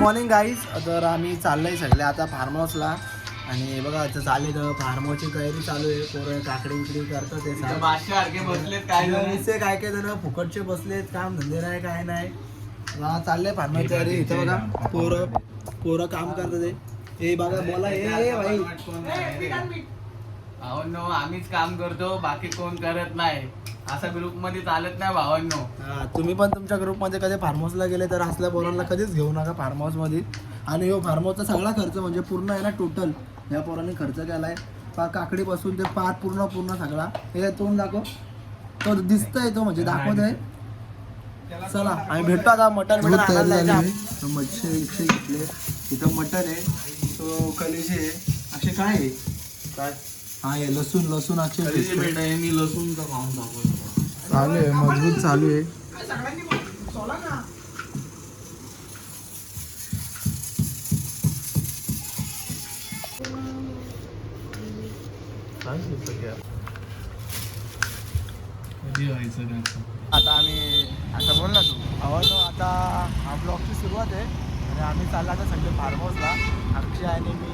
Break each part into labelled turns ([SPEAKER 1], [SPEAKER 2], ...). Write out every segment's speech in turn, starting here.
[SPEAKER 1] Morning guys. तर आम्ही चाललोय सगळे आता फार्म हाऊसला आणि बघा आता चालले तर फार्म हाऊसची तयारी चालू आहे. पोरं काकडी इकडे करतात ते काय काय जण फुकटचे बसलेत, काम धंदे नाही काय नाही. चाललंय फार्म हाऊस तयारी. इथं बघा पोरं काम करतात हे बघा. बोला हे भाई
[SPEAKER 2] भावांनो, आम्हीच काम करतो, बाकी कोण करत नाही. असा ग्रुप मध्ये चालत नाही भावांनो.
[SPEAKER 1] तुम्ही पण तुमच्या ग्रुपमध्ये कधी फार्म हाऊसला गेले तर असल्या पोरांना कधीच घेऊ नका फार्म हाऊसमध्ये. आणि हो फार्म हाऊसचा सगळा खर्च म्हणजे पूर्ण आहे ना, टोटल या पोरांनी खर्च केलाय. काकडीपासून ते पात पूर्ण सगळा. हे तोंड दाखव, तो दिसतंय तो म्हणजे दाखवत आहे. चला आम्ही भेटतो आता. मटन मच्छी घेतले. इथं मटन आहे, तो कलेजी आहे. असे काय आहे काय हा हे लसूण अक्षय
[SPEAKER 2] लसूण खाऊन
[SPEAKER 1] चालू आहे, मजबूत चालू आहे. आता आम्ही आता बोल ना तू आवडलो. आता हा ब्लॉगची सुरुवात आहे आणि आम्ही चाललो आता सगळे फार्म हाऊसला. अक्षय आणि मी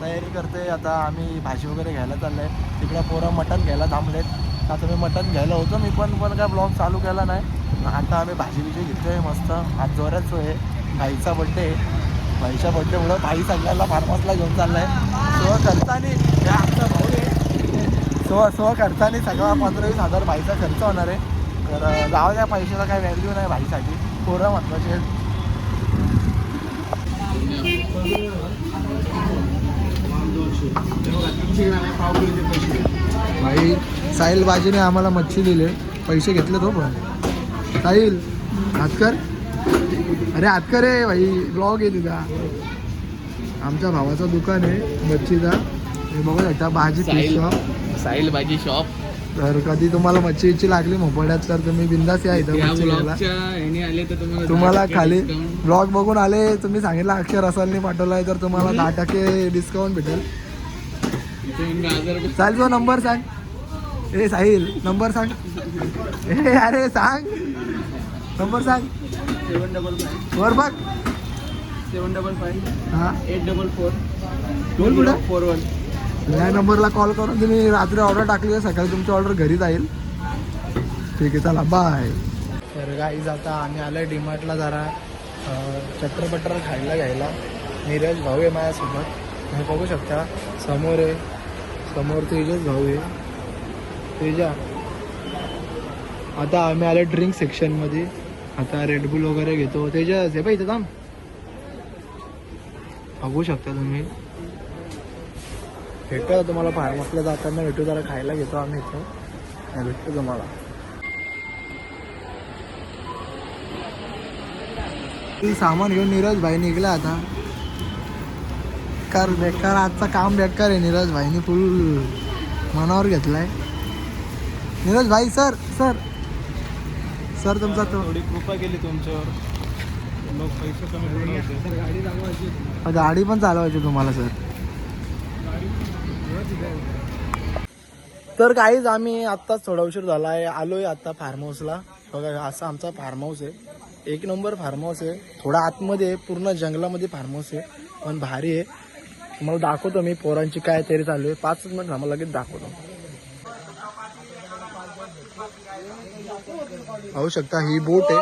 [SPEAKER 1] तयारी करते. आता आम्ही भाजी वगैरे घ्यायला चाललो आहे. तिकडं पोरं मटण घ्यायला थांबलेत. आता मी मटण घ्यायला होतो मी पण काय ब्लॉग चालू केला नाही. आता आम्ही भाजी घेतली आहे मस्त. आज जोरात आहे. भाईचा बड्डे आहे. भाईच्या बड्डेमुळं भाई सगळ्याला फार्म हाऊसला घेऊन चालला आहे. खर्चाने हे आमचा भाऊ आहे. खर्चाने सगळा 15-20 हजार भाईचा खर्च होणार आहे. तर जाऊ द्या, पैशाला काही व्हॅल्यू नाही भाईसाठी. पोरं महत्त्वाचे. भाई साहिल बाजीने आम्हाला मच्छी दिले, पैसे घेतले तो पण. साहिल हातकर, अरे हातकर आहे भाई. ब्लॉग आहे तुझा. आमच्या भावाचं दुकान आहे मच्छीचा. हे बघा एकदा भाजी शॉप,
[SPEAKER 2] साहिल भाजी शॉप.
[SPEAKER 1] तर कधी तुम्हाला मच्छीची लागली मोपड्यात तर तुम्ही बिंदास या इथं मच्छी घ्यायला. तुम्हाला खाली ब्लॉग बघून आले, तुम्ही सांगितलं अक्षर रसालनी पाठवलाय तर तुम्हाला 10% डिस्काउंट भेटेल. साहिल जो नंबर सांग. ए साहिल नंबर सांग. ए अरे सांग नंबर सांग.
[SPEAKER 2] 755
[SPEAKER 1] वर बघ.
[SPEAKER 2] 755
[SPEAKER 1] हां
[SPEAKER 2] 844
[SPEAKER 1] बोल पुढं.
[SPEAKER 2] 2041.
[SPEAKER 1] या नंबरला कॉल करून तुम्ही रात्री ऑर्डर टाकली तर सकाळी तुमची ऑर्डर घरी जाईल. ठीक आहे चला बाय. तर गाईज आता आम्ही आलो डीमार्टला जरा चटर खायला घ्यायला. नीरज भाऊ आहे माझ्यासोबत, तुम्ही बघू शकता. समोर आहे, समोर तेजस भाऊ आहे. तेजा. आता आम्ही आलो ड्रिंक सेक्शनमध्ये. आता रेडबुल वगैरे घेतो. तेजस हे पाहिजे इथं थांब, बघू शकता तुम्ही. भेटतो तुम्हाला फार्म हाऊसला जाताना भेटू. जरा खायला घेतो आम्ही इथं. भेटतो तुम्हाला. सामान घेऊन नीरज भाई निघला आता. बेकार आजचा काम बेकार आहे. नीरज भाईनी फुल मनावर घेतलाय. नीरज भाई सर तुमचा
[SPEAKER 2] थोडी कृपा केली तुमच्यावर. पैसे कमी.
[SPEAKER 1] गाडी पण चालवायची तुम्हाला सर. तर काहीच आम्ही आत्ताच थोडा उशीर झाला आहे, आलोय आता फार्म हाऊसला. बघा असा आमचा फार्म हाऊस आहे. 1 नंबर फार्म हाऊस आहे. थोडा आतमध्ये पूर्ण जंगलामध्ये फार्म हाऊस आहे, पण भारी आहे. तुम्हाला दाखवतो मी पोरांची काय तयारी चालू आहे. 5 मिनिट आम्हाला लगेच दाखवतो. पाहू शकता ही बोट आहे.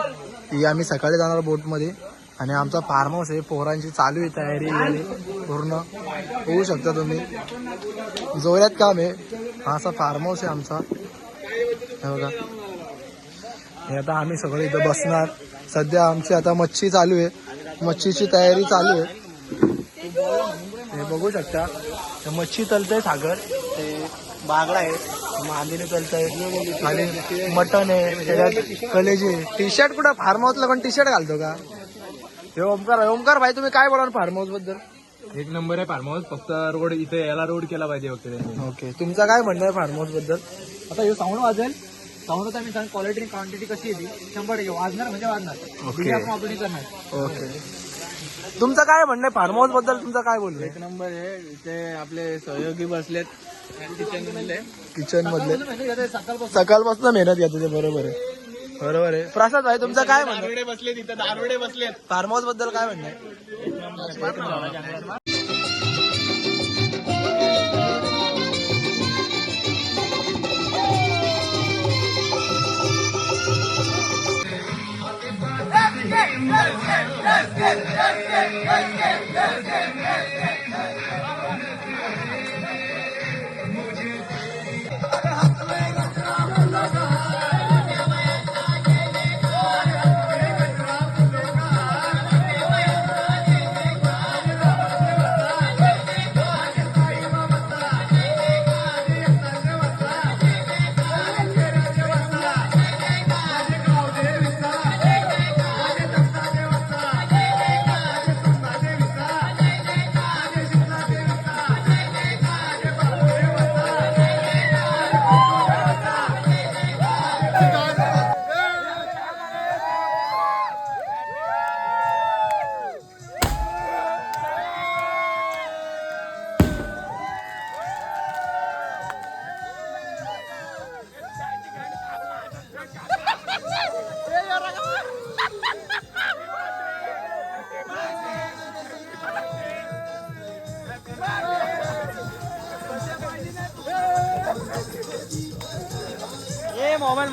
[SPEAKER 1] ही आम्ही सकाळी जाणार बोटमध्ये. आणि आमचा फार्म हाऊस आहे. पोरांची चालू आहे तयारी पूर्ण. होऊ शकता तुम्ही. जोरात काम आहे. हा असा फार्म हाऊस आहे आमचा. हे बघा. हे आता आम्ही सगळे इथं बसणार. सध्या आमची आता मच्छी चालू आहे. मच्छीची तयारी चालू आहे. हे बघू शकता. मच्छी तलतंय सागर. ते बागडा आहे. मांदीने तलतंय. आणि मटण आहे. त्याच्यात कलेजी. टी शर्ट कुठं फार्म हाऊसला पण टी शर्ट घालतो का? हे ओमकार भाई तुम्ही काय बोला फार्म हाऊस बद्दल?
[SPEAKER 2] 1 नंबर आहे फार्म हाऊस. फक्त रोड इथे याला रोड केला पाहिजे फक्त.
[SPEAKER 1] ओके, तुमचं काय म्हणणं आहे फार्म हाऊस बद्दल?
[SPEAKER 2] आता हे साऊंड वाजेल. साऊंड मी सांग क्वालिटी क्वांटिटी कशी येते 100% वाजणार म्हणजे वाजणार.
[SPEAKER 1] ओके
[SPEAKER 2] आपण करणार.
[SPEAKER 1] ओके, तुमचं काय म्हणणं आहे फार्म हाऊस बद्दल? तुमचं काय बोलणं?
[SPEAKER 2] 1 नंबर आहे. इथे आपले सहयोगी बसलेत किचन मधले.
[SPEAKER 1] सकाळपासून मेहनत घेतो ते. बरोबर आहे. बरोबर आहे. प्रसाद भाई तुमचं काय म्हणणं?
[SPEAKER 2] बसले तिथं दारुडे बसले.
[SPEAKER 1] फार्म हाऊस बद्दल काय म्हणणं आहे?
[SPEAKER 2] मोबाईल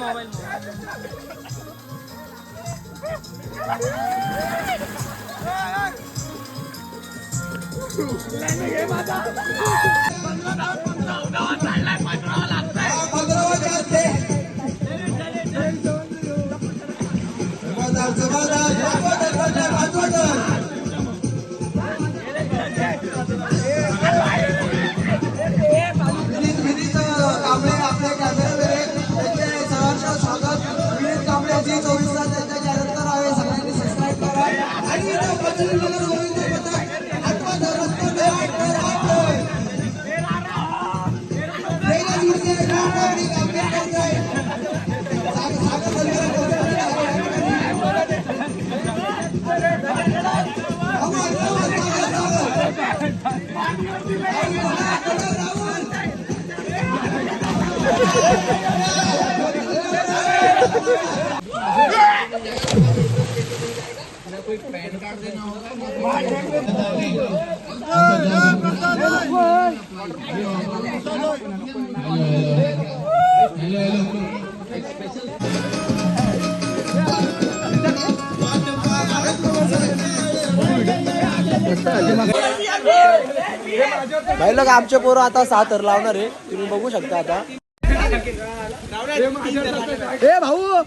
[SPEAKER 1] भाई लोक आमचे पोरं आता 7 लावणार आहे, तुम्ही बघू शकता आता. ए भाऊ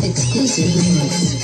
[SPEAKER 3] Exclusive remix.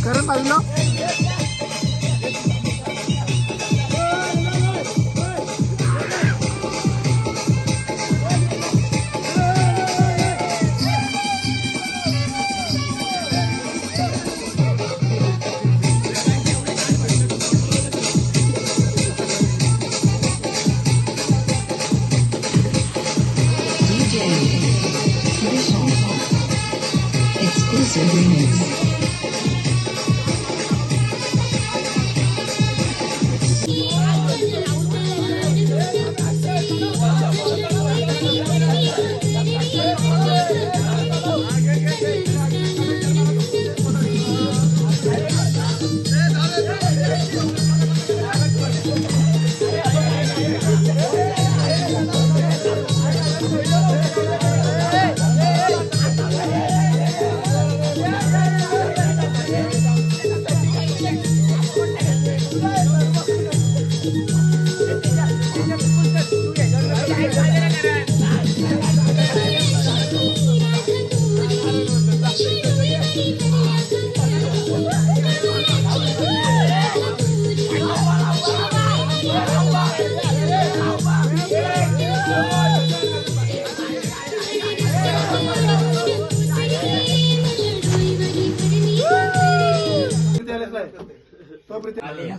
[SPEAKER 3] खरं पाहिलं agreements.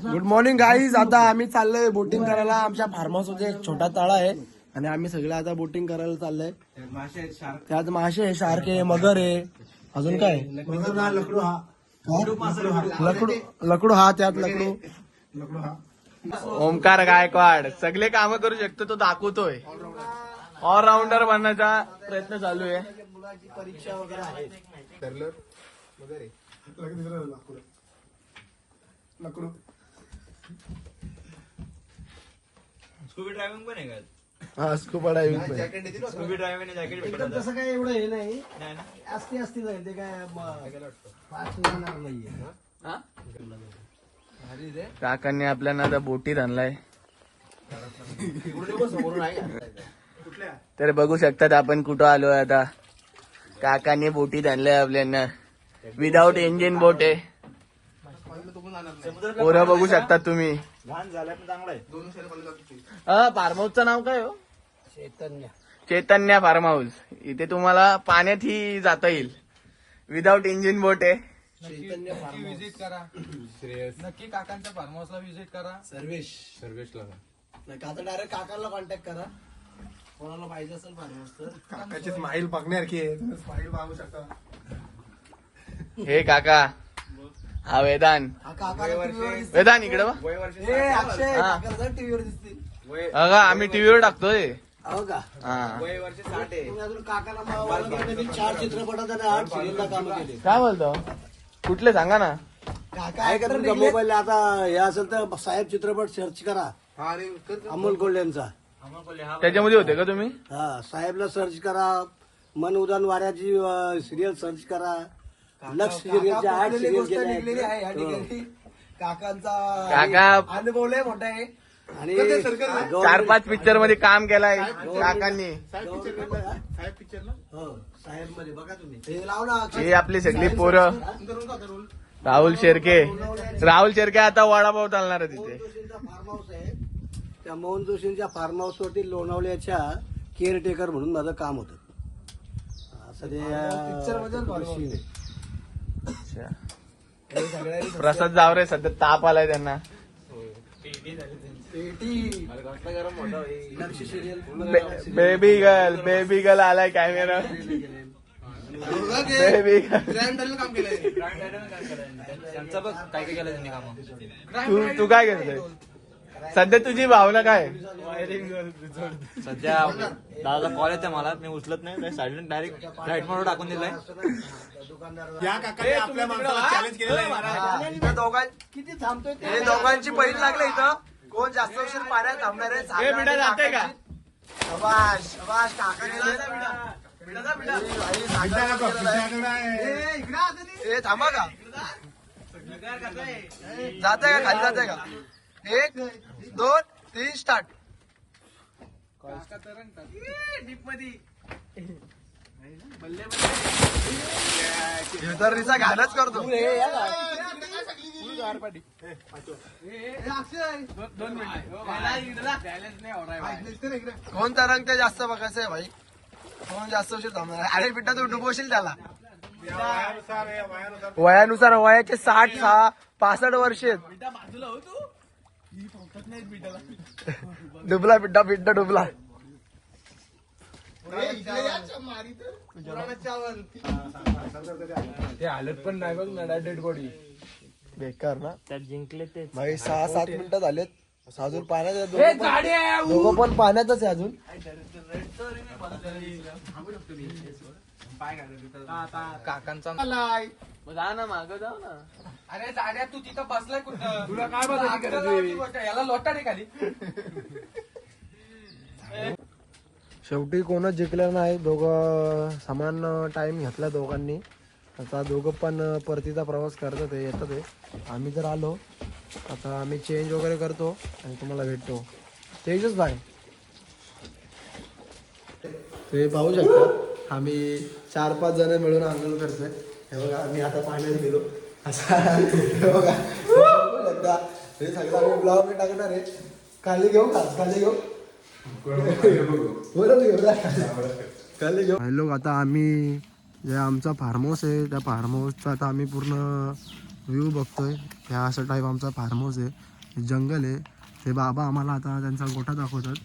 [SPEAKER 1] Good morning guys. आता आम्ही चाललोय बोटिंग करायला. आमच्या फार्म हाऊस मध्ये एक छोटा तळा आहे आणि आम्ही सगळे आता बोटिंग करायला चाललोय. त्यात मासे आहे, शार्क आहे, मगर आहे, अजून काय लकडू हा त्यात लकडू. ओमकार गायकवाड सगळे काम करू शकतो, तो दाखवतोय. ऑलराऊंडर बनण्याचा प्रयत्न चालू आहे. परीक्षा वगैरे आहे.
[SPEAKER 4] स्कूबी ड्रायव्हिंग पण आहे का?
[SPEAKER 1] हा scuba diving.
[SPEAKER 4] Scooby driving jacket
[SPEAKER 2] एकदम तसं काय एवढं हे नाही.
[SPEAKER 4] नाही ना?
[SPEAKER 2] असते जाईल ते काय फास्ट जाणार नाहीये.
[SPEAKER 1] काकांनी आपल्याला आता बोटीत आणलाय. तर बघू शकतात आपण कुठं आलोय आता. काकांनी बोटीत आणलंय आपल्याला. विदाउट इंजिन बोट आहे. पोरं बघू शकतात तुम्ही.
[SPEAKER 4] घाण झालाय पण चांगला आहे.
[SPEAKER 1] फार्म हाऊसचं नाव काय हो?
[SPEAKER 2] चैतन्य.
[SPEAKER 1] चैतन्य फार्म हाऊस. इथे तुम्हाला पाण्यातही जाता येईल. विदाउट इंजिन बोट आहे.
[SPEAKER 2] विजिट करा. नक्की काकांच्या फार्म हाऊसला विजिट करा.
[SPEAKER 1] सर्वेशला नाही का, आता डायरेक्ट काकांना कॉन्टॅक्ट करा. कोणाला पाहिजे असेल फार्म हाऊस तर.
[SPEAKER 5] काकाची स्माईल बघण्यासारखी आहे. तुम्ही स्माईल पाहू शकता.
[SPEAKER 1] हे काका हा वेदांत. वेदांत इकडे बघ.
[SPEAKER 2] टीव्हीवर दिसते.
[SPEAKER 1] अगं आम्ही टीव्हीवर टाकतोय.
[SPEAKER 2] हो का?
[SPEAKER 1] हा
[SPEAKER 4] वय वर्ष 60 आहे.
[SPEAKER 2] तुम्ही अजून काकाला 4 चित्रपटात आणि 8 सिरियलला काम केले.
[SPEAKER 1] काय बोलतो? कुठले सांगा ना.
[SPEAKER 2] आहे का तुमच्या मोबाईल आता हे असेल तर साहेब चित्रपट सर्च करा. अमोल कोल्हेंचा.
[SPEAKER 1] त्याच्यामध्ये होते का तुम्ही?
[SPEAKER 2] हा साहेबला सर्च करा. मन उदान वाऱ्याची सिरियल सर्च करा. लक्ष सिरियलच्या 8 सिरियल आहे. काकांचा
[SPEAKER 1] काका
[SPEAKER 2] अनुभव लय मोठा आहे. आणि
[SPEAKER 1] 4-5 पिक्चर मध्ये काम केलाय काकांनी.
[SPEAKER 2] हो साहेब मध्ये बघा तुम्ही हे लाव ना.
[SPEAKER 1] हे आपली सगळी पोरं. राहुल शेरके. राहुल शेरके आता वडापाव चालणार आहे तिथे.
[SPEAKER 2] फार्म हाऊस आहे. त्या मोहन जोशींच्या फार्म हाऊस वरती लोणावल्याच्या केअरटेकर म्हणून माझं काम होतं. असं ते सीन आहे.
[SPEAKER 1] प्रसाद जावरे सध्या ताप आलाय त्यांना.
[SPEAKER 2] लक्ष सिरियल
[SPEAKER 1] बेबी गर्ल आलाय कॅमेरा. Baby girl.
[SPEAKER 4] त्यांचं बघ काय काय केलं त्यांनी काम.
[SPEAKER 1] तू काय करतोय सध्या? तुझी भावना काय?
[SPEAKER 4] सध्या दादाचा कॉल येते मला, मी उचलत नाही. सायलेंट डायरेक्ट लाईट मोड टाकून दिलाय.
[SPEAKER 5] या काकाने आपल्या माणसाला चॅलेंज केलेलं आहे.
[SPEAKER 2] किती थांबतोय ते.
[SPEAKER 1] हे दोघांची पहिली लागले इथं. कोण जास्त उशीर पाण्यात थांबणार आहे? जाते का? शबाश शबाश. काकाने थांबा का? जाते का खाली? जाते का? 1 2 3 स्टार्ट. तर रिसा घालच करतो. कोण तरंगते जास्त बघायचं आहे भाई. कोण जास्त उशीर थांबणार आहे? अरे बिड्डा तू डुबवशील त्याला. वयानुसार वयाचे 60-65 वर्ष आहेत. डुबला बिड्डा डुबला.
[SPEAKER 5] ते हालत पण नाही बघ ना डेड बॉडी.
[SPEAKER 1] बेकार ना
[SPEAKER 4] त्यात जिंकले ते
[SPEAKER 1] भाई 6-7 मिनिटं झालेत अजून पाण्यात दोघं पण पाण्यातच आहे अजून.
[SPEAKER 5] काकांचा
[SPEAKER 4] जा ना मागं जाऊ ना.
[SPEAKER 5] अरे जाड्या तू तिथं बसलाय कुठं? तुला काय बघायची याला लोटाडे खाली.
[SPEAKER 1] शेवटी कोणच जिंकलं नाही. दोघं समान टाइम घेतला दोघांनी. आता दोघं पण परतीचा प्रवास करतात आहे, येतात आहे. आम्ही जर आलो आता आम्ही चेंज वगैरे करतो आणि तुम्हाला भेटतो. तेजच बाय. ते पाहू शकता आम्ही 4-5 जण मिळून आंदोलन करतोय. हे बघा आम्ही आता पाण्यात गेलो असा. हे बघा बघू शकता. हे सगळं आम्ही ब्लॉग मी टाकणार आहे. खाली घेऊ का? खाली घेऊ खाली घेऊ. हॅलो आता आम्ही जे आमचा फार्म हाऊस आहे त्या फार्म हाऊसचा आता आम्ही पूर्ण व्ह्यू बघतोय. ह्या असं टाईप आमचा फार्म हाऊस आहे. हे जंगल आहे. ते बाबा आम्हाला आता त्यांचा गोठा दाखवतात.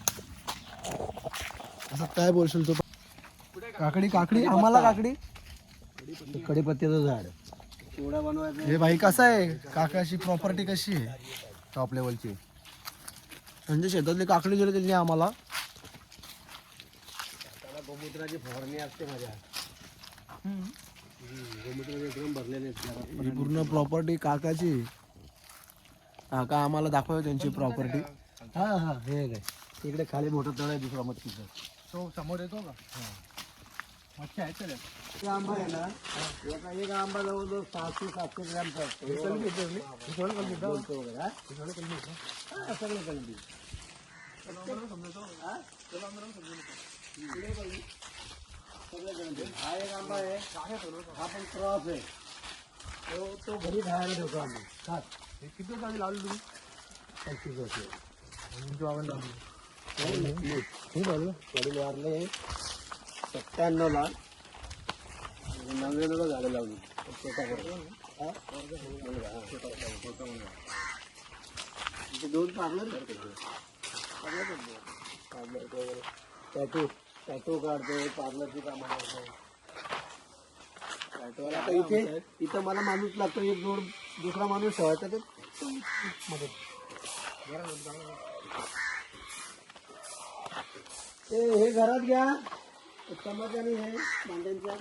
[SPEAKER 1] असं काय बोलशील तू? काकडी काकडी आम्हाला काकडी
[SPEAKER 2] कडीपत्त्याचं झाड चिवडा बनवायचा.
[SPEAKER 1] हे भाई कसं आहे काकाची प्रॉपर्टी कशी आहे टॉप लेवलची. म्हणजे शेतातली काकडी जरी दिली आम्हाला.
[SPEAKER 2] त्याला गोमूत्राची फवारणी असते माझ्या. गोमूत्राचे ड्रम भरलेले आहेत.
[SPEAKER 1] ही पूर्ण प्रॉपर्टी काकाची. काका आम्हाला दाखवतो त्यांची प्रॉपर्टी.
[SPEAKER 2] हा हा हे काय तिकडे खाली मोठं तळ आहे दुसरा मच्छीचं.
[SPEAKER 5] तो समोर येतो का? मच्छी आहे त्याला.
[SPEAKER 2] ते आंबा आहे ना एक आंबा जवळजवळ 600-700 ग्रॅमचा असतो. बोलतो वगैरे, हा? हा, सगळे कलमी. हा? सगळे कलमी. हा एक आंबा आहे हा पण क्रॉस आहे. तो घरी खायला ठेवतो आम्ही. खात
[SPEAKER 5] किती गाडी लावली तुम्ही?
[SPEAKER 2] 25 वर्ष. वडील वारले 97ला. 99ला झाडं लावली. दोन पार्लर टॅटू काढतो पार्लरची कामं करतो. टॅटूला आता इथं मला माणूस लागतो. एक जोड दुसरा माणूस ठेवायचा तर मदत. हे घरात घ्या चमच आणि हे भांड्यांच्या